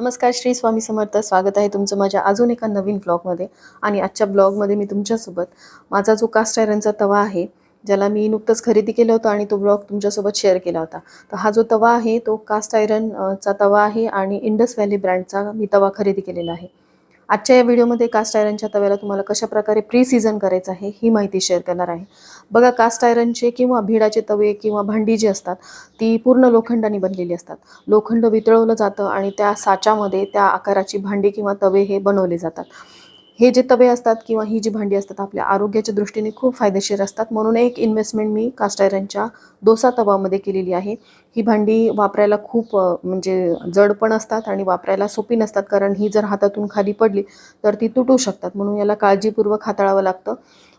नमस्कार, श्री स्वामी समर्थ. स्वागत आहे तुमचं माझ्या अजून एका नवीन ब्लॉगमध्ये. आणि आजच्या ब्लॉगमध्ये मी तुमच्यासोबत माझा जो कास्ट आयरनचा तवा आहे, ज्याला मी नुकतंच खरेदी केलं होतं आणि तो ब्लॉग तुमच्यासोबत शेअर केला होता. तर हा जो तवा आहे तो कास्ट आयरन चा तवा आहे आणि इंडस व्हॅली ब्रँडचा मी तवा खरेदी केलेला आहे. आजच्या या व्हिडिओमध्ये कास्ट आयरनच्या तव्याला तुम्हाला कशाप्रकारे प्री सीझन करायचं आहे ही माहिती शेअर करणार आहे. बघा, कास्ट आयरनचे किंवा भिडाचे तवे किंवा भांडी जी असतात ती पूर्ण लोखंडाने बनलेली असतात. लोखंड वितळवलं जातं आणि त्या साच्यामध्ये त्या आकाराची भांडी किंवा तवे हे बनवले जातात. हे जे तवे असतात किंवा ही जी भांडी असतात आपल्या आरोग्याच्या दृष्टीने खूप फायदेशीर असतात. म्हणून एक इन्व्हेस्टमेंट मी कास्ट आयरनच्या डोसा तवामध्ये केलेली आहे. ही भांडी वापरायला खूप म्हणजे जड पण असतात आणि वापरायला सोपी नसतात, कारण ही जर हातातून खाली पडली तर ती तुटू शकतात. म्हणून याला काळजीपूर्वक हाताळावं लागतं.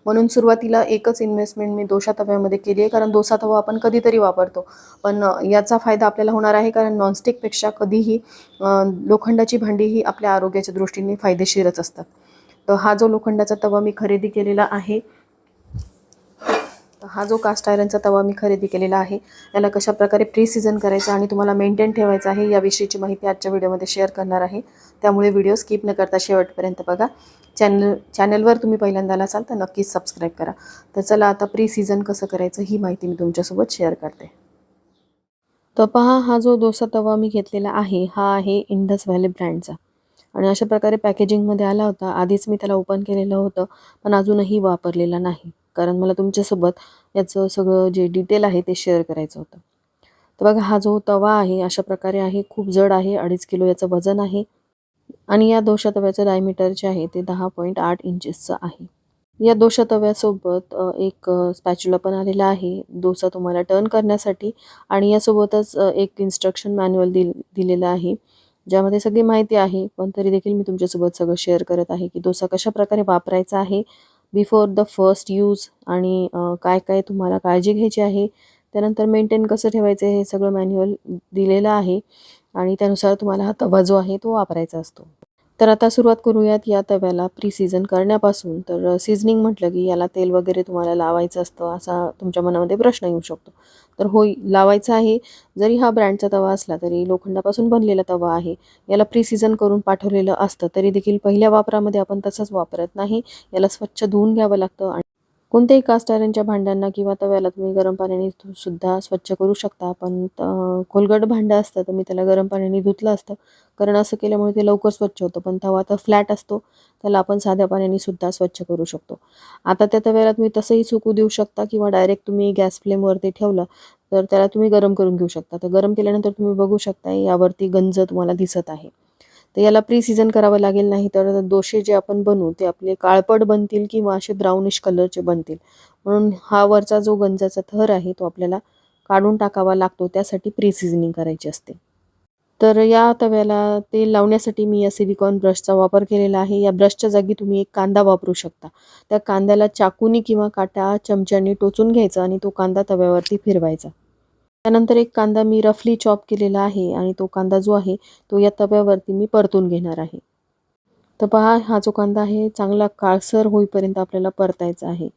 म्हणून सुरुवातीला एकच इन्व्हेस्टमेंट मी डोसा तव्यामध्ये केली आहे, कारण डोसा तवा आपण कधीतरी वापरतो. पण याचा फायदा आपल्याला होणार आहे, कारण नॉनस्टिकपेक्षा कधीही लोखंडाची भांडी ही आपल्या आरोग्याच्या दृष्टीने फायदेशीरच असतात. तर हा जो लोखंडाचा तवा मी खरेदी केलेला आहे, तर हा जो कास्ट आयरनचा तवा मी खरेदी केलेला आहे, याला कशाप्रकारे प्री सीझन करायचं आणि तुम्हाला मेंटेन ठेवायचं आहे याविषयीची माहिती आजच्या व्हिडिओमध्ये शेअर करणार आहे. त्यामुळे व्हिडिओ स्किप न करता शेवटपर्यंत बघा. चॅनलवर तुम्ही पहिल्यांदा असाल तर नक्कीच सबस्क्राईब करा. तर चला आता प्री सीझन कसं करायचं ही माहिती मी तुमच्यासोबत शेअर करते. तर पहा, हा जो डोसा तवा मी घेतलेला आहे हा आहे इंडस व्हॅली ब्रँडचा आणि अशा प्रकारे पॅकेजिंगमध्ये आला होता. आधीच मी त्याला ओपन केलेलं होतं, पण अजूनही वापरलेला नाही, कारण मला तुमच्यासोबत याचं सगळं जे डिटेल आहे ते शेअर करायचं होतं. तर बघा, हा जो तवा आहे अशा प्रकारे आहे, खूप जड आहे, 2.5 किलो याचं वजन आहे आणि या डोसा तव्याचं डायमीटर जे आहे ते 10.8 इंचेसचं आहे. या डोसा तव्यासोबत एक स्पॅच्युला पण आलेला आहे डोसा तुम्हाला टर्न करण्यासाठी, आणि यासोबतच एक इन्स्ट्रक्शन मॅन्युअल दिलेलं आहे, ज्यामध्ये सगळी माहिती आहे. पण तरी देखील मी तुमच्यासोबत सगळं शेअर करत आहे की डोसा कशाप्रकारे वापरायचा आहे बिफोर द फर्स्ट यूज, आणि काय काय तुम्हाला काळजी घ्यायची आहे, त्यानंतर मेंटेन कसं ठेवायचं हे सगळं मॅन्युअल दिलेलं आहे आणि त्यानुसार तुम्हाला हा तवा जो आहे तो वापरायचा असतो. तर आता सुरुवात करूयात या तव्याला प्री सीझन करण्यापासून. तर सीझनिंग म्हटलं की याला तेल वगैरे तुम्हाला लावायचं असतं असा तुमच्या मनामध्ये प्रश्न येऊ शकतो. तर होय, लावायचं आहे. जरी हा ब्रँडचा तवा असला तरी लोखंडापासून बनलेला तवा आहे. याला प्री सीझन करून पाठवलेलं असतं, तरी देखील पहिल्या वापरामध्ये आपण तसंच वापरत नाही. याला स्वच्छ धुवून घ्यावं लागतं. आणि कोणत्याही कास्ट आयरनच्या भांड्यांना किंवा तव्याला तुम्ही गरम पाण्याने सुद्धा स्वच्छ करू शकता. पण खोलगट भांडं असतं तर मी त्याला गरम पाण्याने धुतलं असतं, कारण असं केल्यामुळे ते लवकर स्वच्छ होतं. पण तवा तर फ्लॅट असतो, त्याला आपण साध्या पाण्याने सुद्धा स्वच्छ करू शकतो. आता त्या तव्याला तुम्ही तसंही सुकू देऊ शकता किंवा डायरेक्ट तुम्ही गॅस फ्लेमवरती ठेवलं तर त्याला तुम्ही गरम करून घेऊ शकता. तर गरम केल्यानंतर तुम्ही बघू शकता यावरती गंज तुम्हाला दिसत आहे. तर याला प्री सीझन करावं लागेल, नाही तर डोसे जे आपण बनवू ते आपले काळपट बनतील किंवा असे ब्राउनिश कलरचे बनतील. म्हणून हा वरचा जो गंजाचा थर आहे तो आपल्याला काढून टाकावा लागतो, त्यासाठी प्री सीझनिंग करायची असते. तर या तव्याला तेल लावण्यासाठी मी या सिलिकॉन ब्रशचा वापर केलेला आहे. या ब्रशच्या जागी तुम्ही एक कांदा वापरू शकता. त्या कांद्याला चाकूनी किंवा काटा चमच्याने टोचून घ्यायचा आणि तो कांदा तव्यावरती फिरवायचा. त्यानंतर एक कांदा मी रफली चॉप केलेला आहे आणि तो कांदा जो आहे तो या तव्यावरती मी परतून घेणार आहे. तर पहा, हा जो कांदा आहे चांगला काळसर होईपर्यंत आपल्याला परतायचा आहे.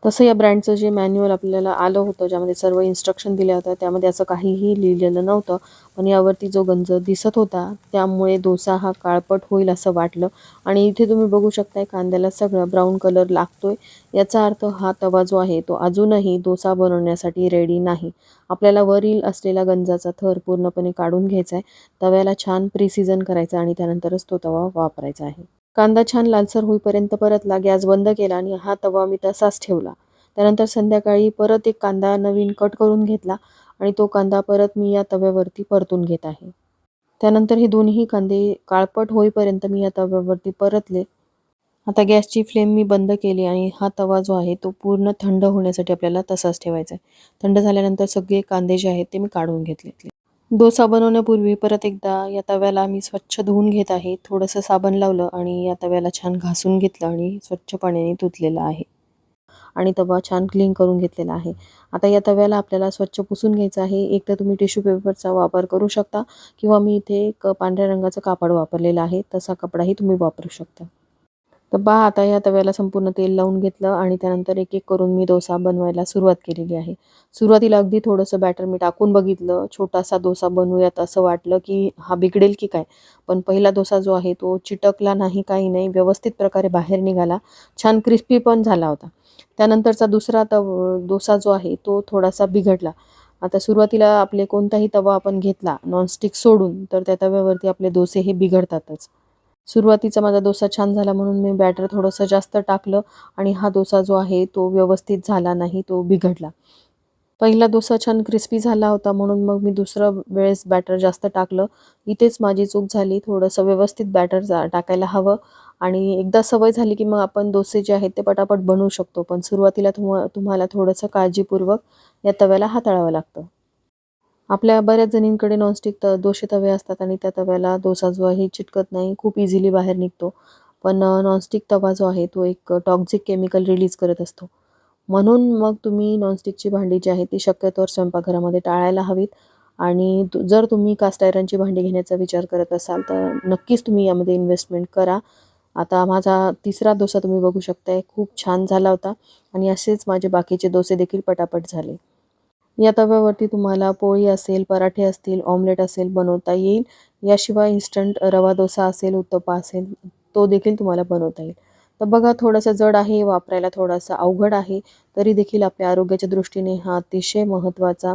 तसं या ब्रँडचं जे मॅन्युअल आपल्याला आलं होतं, ज्यामध्ये सर्व इन्स्ट्रक्शन दिल्या होत्या, त्यामध्ये असं काहीही लिहिलेलं नव्हतं. पण यावरती जो गंज दिसत होता त्यामुळे डोसा हा काळपट होईल असं वाटलं. आणि इथे तुम्ही बघू शकताय कांद्याला सगळं ब्राऊन कलर लागतोय. याचा अर्थ हा तवा जो आहे तो अजूनही डोसा बनवण्यासाठी रेडी नाही. आपल्याला वरील असलेला गंजाचा थर पूर्णपणे काढून घ्यायचा आहे, तव्याला छान प्रिसिजन करायचा आणि त्यानंतरच तो तवा वापरायचा आहे. कांदा छान लालसर होईपर्यंत परतला, गॅस बंद केला आणि हा तवा मी तसाच ठेवला. त्यानंतर संध्याकाळी परत एक कांदा नवीन कट करून घेतला आणि तो कांदा परत मी या तव्यावरती परतून घेत आहे. त्यानंतर हे दोन्ही कांदे काळपट होईपर्यंत मी या तव्यावरती परतले. आता गॅसची फ्लेम मी बंद केली आणि हा तवा जो आहे तो पूर्ण थंड होण्यासाठी आपल्याला तसाच ठेवायचा आहे. थंड झाल्यानंतर सगळे कांदे जे आहेत ते मी काढून घेतले. डोसा बनवण्यापूर्वी परत एकदा या तव्याला मी स्वच्छ धुवून घेत आहे. थोडंसं साबण लावलं आणि या तव्याला छान घासून घेतलं आणि स्वच्छ पाण्याने धुतलेलं आहे आणि तवा छान क्लीन करून घेतलेला आहे. आता या तव्याला आपल्याला स्वच्छ पुसून घ्यायचं आहे. एक तर तुम्ही टिश्यू पेपरचा वापर करू शकता किंवा मी इथे एक पांढऱ्या रंगाचं कापड वापरलेलं आहे, तसा कपडाही तुम्ही वापरू शकता. तर पहा आता या तव्याला संपूर्ण तेल लावून घेतलं आणि त्यानंतर एक एक करून मी डोसा बनवायला सुरुवात केलेली आहे. सुरुवातीला अगदी थोडंसं बॅटर मी टाकून बघितलं. छोटासा डोसा बनवूयात असं वाटलं, की हा बिघडेल की काय? पण पहिला डोसा जो आहे तो चिटकला नाही, काही नाही. व्यवस्थित प्रकारे बाहेर निघाला. छान क्रिस्पी पण झाला होता. त्यानंतरचा दुसरा डोसा जो आहे तो थोडासा बिघडला. आता सुरुवातीला आपले कोणताही तवा आपण घेतला नॉनस्टिक सोडून, तर त्या तव्यावरती आपले डोसे हे बिघडतातच. सुरुवातीचा माझा डोसा छान झाला म्हणून मी बॅटर थोडंसं जास्त टाकलं आणि हा डोसा जो आहे तो व्यवस्थित झाला नाही, तो बिघडला. पहिला डोसा छान क्रिस्पी झाला होता म्हणून मग मी दुसऱ्या वेळेस बॅटर जास्त टाकलं. इथेच माझी चूक झाली. थोडंसं व्यवस्थित बॅटर टाकायला हवं आणि एकदा सवय झाली की मग आपण डोसे जे आहेत ते पटापट बनवू शकतो. पण सुरुवातीला तुम्हाला थोडंसं काळजीपूर्वक या तव्याला हाताळावं लागतं. आपल्या बऱ्याच जणींकडे नॉनस्टिक दोशे तवे असतात आणि त्या तव्याला डोसा जो आहे चिटकत नाही, खूप इझिली बाहेर निघतो. पण नॉनस्टिक तवा जो आहे तो एक टॉक्सिक केमिकल रिलीज करत असतो. म्हणून मग तुम्ही नॉनस्टिकची भांडी जी आहेत ती शक्यतोवर स्वयंपाकघरामध्ये टाळायला हवीत आणि जर तुम्ही कास्ट आयरनची भांडी घेण्याचा विचार करत असाल तर नक्कीच तुम्ही यामध्ये इन्व्हेस्टमेंट करा. आता माझा तिसरा डोसा तुम्ही बघू शकताय, खूप छान झाला होता आणि असेच माझे बाकीचे डोसे देखील पटापट झाले. या तव्यावरती तुम्हाला पोळी असेल, पराठे असतील, ऑमलेट असेल बनवता येईल. याशिवाय इन्स्टंट रवा डोसा असेल, उत्तप्पा असेल, तो देखील तुम्हाला बनवता येईल. तर बघा थोडंसं जड आहे, वापरायला थोडासा अवघड आहे, तरी देखील आपल्या आरोग्याच्या दृष्टीने हा अतिशय महत्त्वाचा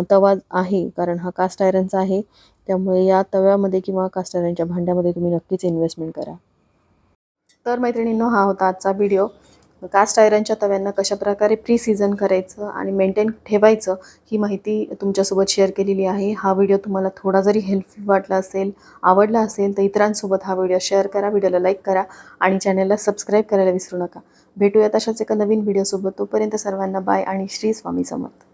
तवा आहे. कारण हा कास्ट आयरनचा आहे. त्यामुळे या तव्यामध्ये किंवा कास्ट आयरनच्या भांड्यामध्ये तुम्ही नक्कीच इन्व्हेस्टमेंट करा. तर मैत्रिणींनो, हा होता आजचा व्हिडिओ. कास्ट आयरनच्या तव्यांना कशाप्रकारे प्री सीझन करायचं आणि मेंटेन ठेवायचं ही माहिती तुमच्यासोबत शेअर केलेली आहे. हा व्हिडिओ तुम्हाला थोडा जरी हेल्पफुल वाटला असेल, आवडला असेल तर इतरांसोबत हा व्हिडिओ शेअर करा, व्हिडिओला लाईक करा आणि चॅनलला सबस्क्राईब करायला विसरू नका. भेटूयात अशाच एका नवीन व्हिडिओसोबत. तोपर्यंत सर्वांना बाय आणि श्री स्वामी समर्थ.